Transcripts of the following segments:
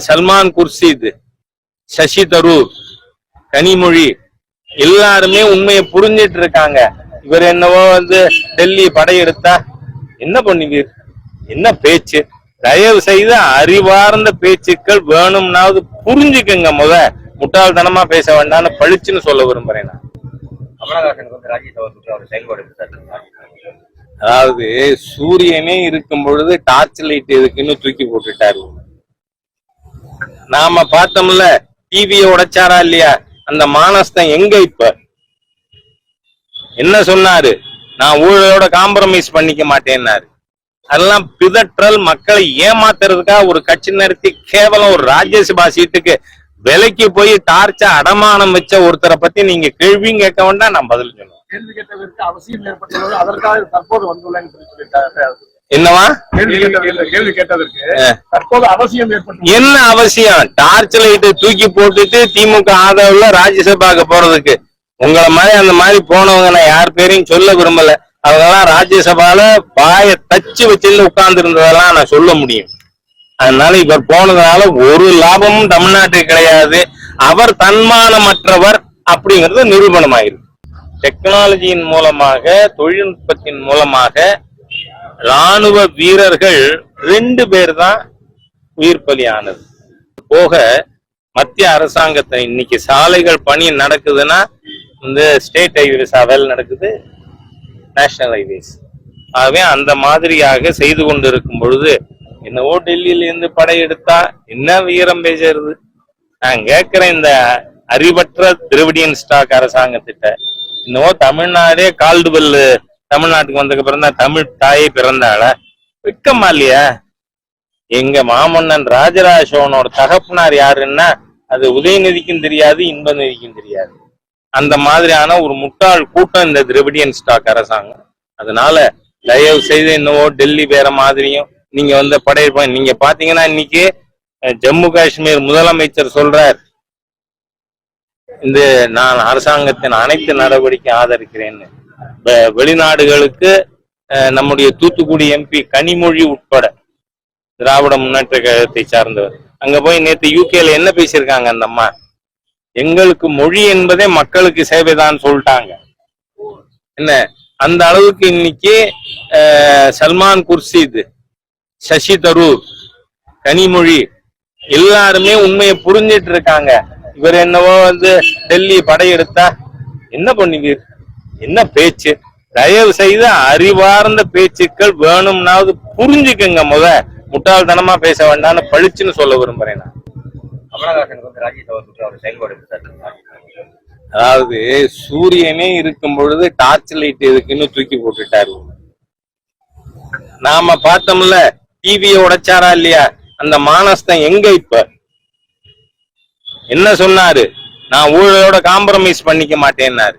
சல்மான் குர்ஷித், சசி தரூர், கனிமொழி எல்லாருமே உண்மையை புரிஞ்சிட்டு இருக்காங்க. இவர் என்னவோ டெல்லி படையெடுத்தா என்ன பண்ணுவீர், என்ன பேச்சு? தயவு செய்து அறிவார்ந்த பேச்சுக்கள் வேணும்னாவது புரிஞ்சுக்குங்க. முட்டாள்தனமா பேச வேண்டாம்னு பழிச்சுன்னு சொல்ல விரும்புறேன் நான். அதாவது சூரியனே இருக்கும் பொழுது டார்ச் லைட் எதுக்குன்னு தூக்கி போட்டுட்டாரு. நாம பார்த்தோம்ல, டிவியை உடைச்சாரா இல்லையா? அந்த மானஸ்தன் எங்க இப்ப என்ன சொன்னாரு? நான் ஊழலோட காம்ப்ரமைஸ் பண்ணிக்க மாட்டேன்னாரு. அதெல்லாம் பிதற்றல், மக்களை ஏமாத்துறதுக்காக ஒரு கட்சி நடத்தி கேவலம் ஒரு ராஜ்யசபா சீட்டுக்கு விலைக்கு போய் டார்ச்ச அடமானம் வச்ச ஒருத்தரை பத்தி நீங்க கேள்வியும் கேட்க வேண்டாம், நான் பதில் சொல்லுவேன். கேள்வி கேட்டதற்கு அவசியம் ஏற்பட்டுள்ளது, அதற்காக தற்போது வந்துள்ளேன்னு சொல்லிட்டாரு. என்னவா கேள்வி கேட்டதற்கு தற்போது அவசியம் ஏற்பட்டு என்ன அவசியம்? டார்ச் லைட் தூக்கி போட்டுட்டு திமுக ஆதரவுல ராஜ்யசபாக்கு போறதுக்கு உங்களை மாதிரி அந்த மாதிரி போனவங்க நான் யார் பேரையும் சொல்ல விரும்பல. அவங்கெல்லாம் ராஜ்யசபால பாய தச்சு வச்சிருந்து உட்கார்ந்து இருந்ததெல்லாம் நான் சொல்ல முடியும். அதனால இவர் போனதுனால ஒரு லாபமும் தமிழ்நாட்டுக்கு கிடையாது. அவர் தன்மானமற்றவர் அப்படிங்கிறது நிரூபணம் ஆயிருக்கு. டெக்னாலஜியின் மூலமாக, தொழில்நுட்பத்தின் மூலமாக ராணுவ வீரர்கள் 2 பேர் தான் உயிர் பலியானது. போக மத்திய அரசாங்கத்தை இன்னைக்கு சாலைகள் பணி நடக்குதுன்னா ஸ்டேட் ஹைவேஸ் வேலை நடக்குது, நேஷனல் ஹைவேஸ். ஆகவே அந்த மாதிரியாக செய்து கொண்டு இருக்கும் பொழுது என்னவோ டெல்லியில இருந்து படையெடுத்தா என்ன வீரம் பேசுறது? நான் கேட்கிறேன், இந்த அறிவற்ற திராவிடியன் ஸ்டாக் அரசாங்கத்திட்ட என்னவோ தமிழ்நாடே கால்டு பெல்லு தமிழ்நாட்டுக்கு வந்ததுக்கு அப்புறம் தான் தமிழ் தாயே பிறந்தாள, வெக்கமா இல்லையா? எங்க மாமன்னன் ராஜராஜ சோழனோட தகப்பனார் யாருன்னா அது உதயநிதிக்கும் தெரியாது, இன்பநிதிக்கும் தெரியாது. அந்த மாதிரியான ஒரு முட்டாள் கூட்டம் இந்த திராவிடியன் ஸ்டாக் அரசாங்கம். அதனால தயவு செய்து என்னவோ டெல்லி வேற மாதிரியும் நீங்க படையெடுப்ப. நீங்க பாத்தீங்கன்னா இன்னைக்கு ஜம்மு காஷ்மீர் முதலமைச்சர் சொல்றார், நான் அரசாங்கத்தின் அனைத்து நடவடிக்கை ஆதரிக்கிறேன்னு. வெளிநாடுகளுக்கு நம்முடைய தூத்துக்குடி எம்பி கனிமொழி உட்பட திராவிட முன்னேற்ற கழகத்தை சார்ந்தவர் அங்க போய் நேற்று யூகேல என்ன பேசியிருக்காங்க? அந்த அம்மா, எங்களுக்கு மொழி என்பதே மக்களுக்கு சேவைதான் சொல்லிட்டாங்க. என்ன அந்த அளவுக்கு இன்னைக்கு சல்மான் குர்ஷித், சசி தரூர், கனிமொழி எல்லாருமே உண்மையை புரிஞ்சிட்டு இருக்காங்க. இவர் என்னவோ டெல்லி படையெடுத்தா என்ன பண்ணுவீர், என்ன பேச்சு? தயவு செய்து அறிவார்ந்த பேச்சுக்கள் வேணும்னாவது புரிஞ்சுக்குங்க. முட்டாள்தனமா பேச வேண்டாம்னு பழிச்சுன்னு சொல்ல விரும்புறேன் நான். அதாவது சூரியனே இருக்கும் பொழுது டார்ச் லைட் எதுக்குன்னு தூக்கி போட்டுட்டாரு. நாம பார்த்தோம்ல, டிவியை உடைச்சாரா இல்லையா? அந்த மானஸ்தன் எங்க இப்ப என்ன சொன்னாரு? நான் ஊழலோட காம்ப்ரமைஸ் பண்ணிக்க மாட்டேன்னாரு.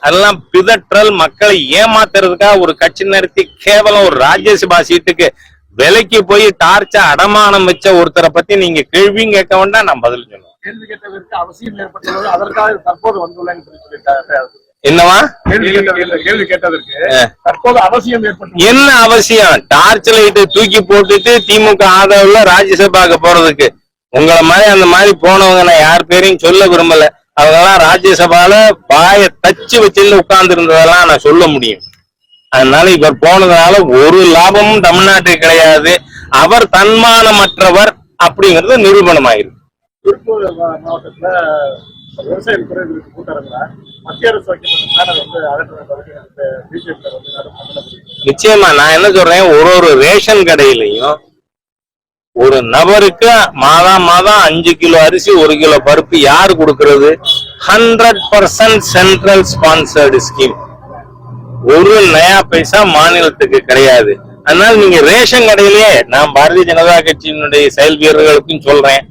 அதெல்லாம் பிதற்றல், மக்களை ஏமாத்துறதுக்காக ஒரு கட்சி நடத்தி கேவலம் ஒரு ராஜ்யசபா சீட்டுக்கு விலைக்கு போய் டார்ச்ச அடமானம் வச்ச ஒருத்தரை பத்தி நீங்க கேள்வியும் கேட்க வேண்டாம், நான் பதில் சொல்லுவேன். கேள்வி கேட்டதற்கு அவசியம் ஏற்பட்டுள்ளது, அதற்காக தற்போது வந்துள்ளேன்னு சொல்லிட்டாரு. என்னவா கேள்வி கேட்டதற்கு தற்போது அவசியம் ஏற்பட்டு என்ன அவசியம்? டார்ச் லைட் தூக்கி போட்டுட்டு திமுக ஆதரவுல ராஜ்யசபாக்கு போறதுக்கு உங்களை மாதிரி அந்த மாதிரி போனவங்க நான் யார் பேரையும் சொல்ல விரும்பல. அவங்கெல்லாம் ராஜ்யசபால பாய தச்சு வச்சிருந்து உட்கார்ந்து இருந்ததெல்லாம் நான் சொல்ல முடியும். அதனால இவர் போனதுனால ஒரு லாபமும் தமிழ்நாட்டுக்கு கிடையாது. அவர் தன்மானமற்றவர் அப்படிங்கிறது நிரூபணம் ஆயிருக்கு. திருப்பூர் மாவட்டத்துல விவசாய கூட்டரங்குல மத்திய அரசு நிச்சயமா நான் என்ன சொல்றேன், ஒரு ரேஷன் கடையிலையும் ஒரு நபருக்கு மாதம் 5 கிலோ அரிசி 1 கிலோ பருப்பு யாரு கொடுக்கறது? 100% சென்ட்ரல் ஸ்பான்சர்டு ஸ்கீம். ஒரு நயா பைசா மாநிலத்துக்கு கிடையாது. அதனால நீங்க ரேஷன் கடையிலேயே, நான் பாரதிய ஜனதா கட்சியினுடைய செயல் வீரர்களுக்கும் சொல்றேன்,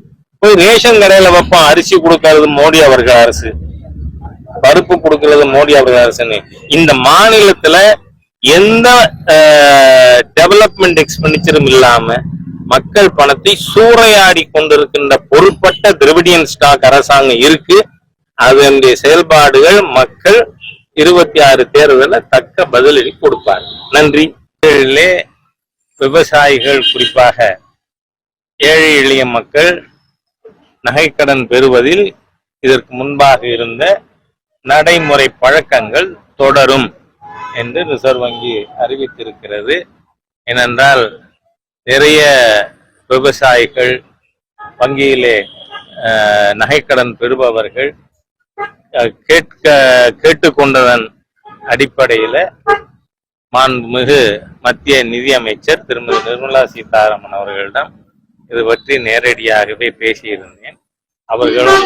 போய் ரேஷன் கடையில வைப்போம். அரிசி கொடுக்கறது மோடி அவர்கள் அரசு, பருப்பு கொடுக்கறது மோடி அவர்கள் அரசுன்னு. இந்த மாநிலத்துல எந்த டெவலப்மெண்ட் எக்ஸ்பெண்டிச்சரும் இல்லாம மக்கள் பணத்தை சூறையாடி கொண்டிருக்கின்ற பொருட்பட்ட திராவிடியன் ஸ்டாக் அரசாங்கம் இருக்கு. அதனுடைய செயல்பாடுகள் மக்கள் 26 தேர்தலில் தக்க பதிலடி கொடுப்பார். நன்றி. விவசாயிகள், குறிப்பாக ஏழை எளிய மக்கள் நகைக்கடன் பெறுவதில் இதற்கு முன்பாக இருந்த நடைமுறை பழக்கங்கள் தொடரும் என்று ரிசர்வ் வங்கி அறிவித்திருக்கிறது. ஏனென்றால் நிறைய விவசாயிகள், வங்கியிலே நகைக்கடன் பெறுபவர்கள் கேட்டுக்கொண்டதன் அடிப்படையில மாண்புமிகு மத்திய நிதியமைச்சர் திருமதி நிர்மலா சீதாராமன் அவர்களிடம் இது பற்றி நேரடியாகவே பேசியிருந்தேன். அவர்களும்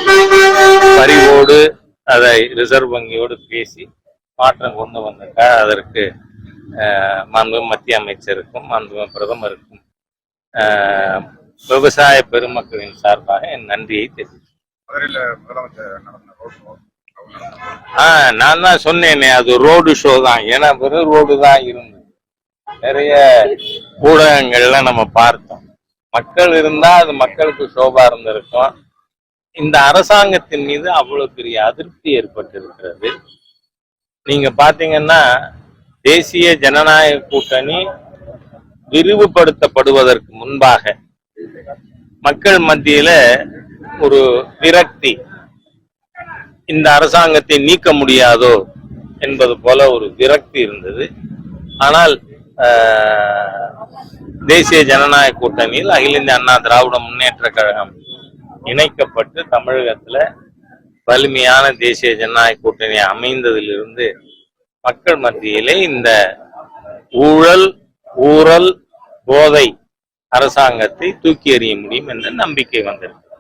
பரிவோடு அதை ரிசர்வ் வங்கியோடு பேசி மாற்றம் கொண்டு வந்திருக்கார். அதற்கு மாண்புமிகு மத்திய அமைச்சருக்கும் மாண்புமிகு பிரதமருக்கும் விவசாய பெருமக்களின் சார்பாக என் நன்றியை தெரிவித்தேன். நான் தான் சொன்னேனே, அது ரோடு ஷோ தான். ஏன்னா வெறும் ரோடு தான் இருந்தது. நிறைய ஊடகங்கள்ல நம்ம பார்த்தோம். மக்கள் இருந்தா அது மக்களுக்கு ஷோபா இருந்திருக்கும். இந்த அரசாங்கத்தின் மீது அவ்வளவு பெரிய அதிருப்தி ஏற்பட்டிருக்கிறது. நீங்க பாத்தீங்கன்னா தேசிய ஜனநாயக கூட்டணி விரிவுபடுத்தப்படுவதற்கு முன்பாக மக்கள் மத்தியில ஒரு விரக்தி, இந்த அரசாங்கத்தை நீக்க முடியாதோ என்பது போல ஒரு விரக்தி இருந்தது. ஆனால் தேசிய ஜனநாயக கூட்டணியில் அகில இந்திய அண்ணா திராவிட முன்னேற்ற கழகம் இணைக்கப்பட்டு தமிழகத்துல வலிமையான தேசிய ஜனநாயக கூட்டணி அமைந்ததிலிருந்து மக்கள் மத்தியிலே இந்த ஊழல் போதை அரசாங்கத்தை தூக்கி எறிய முடியும் என்ற நம்பிக்கை வந்திருக்கு.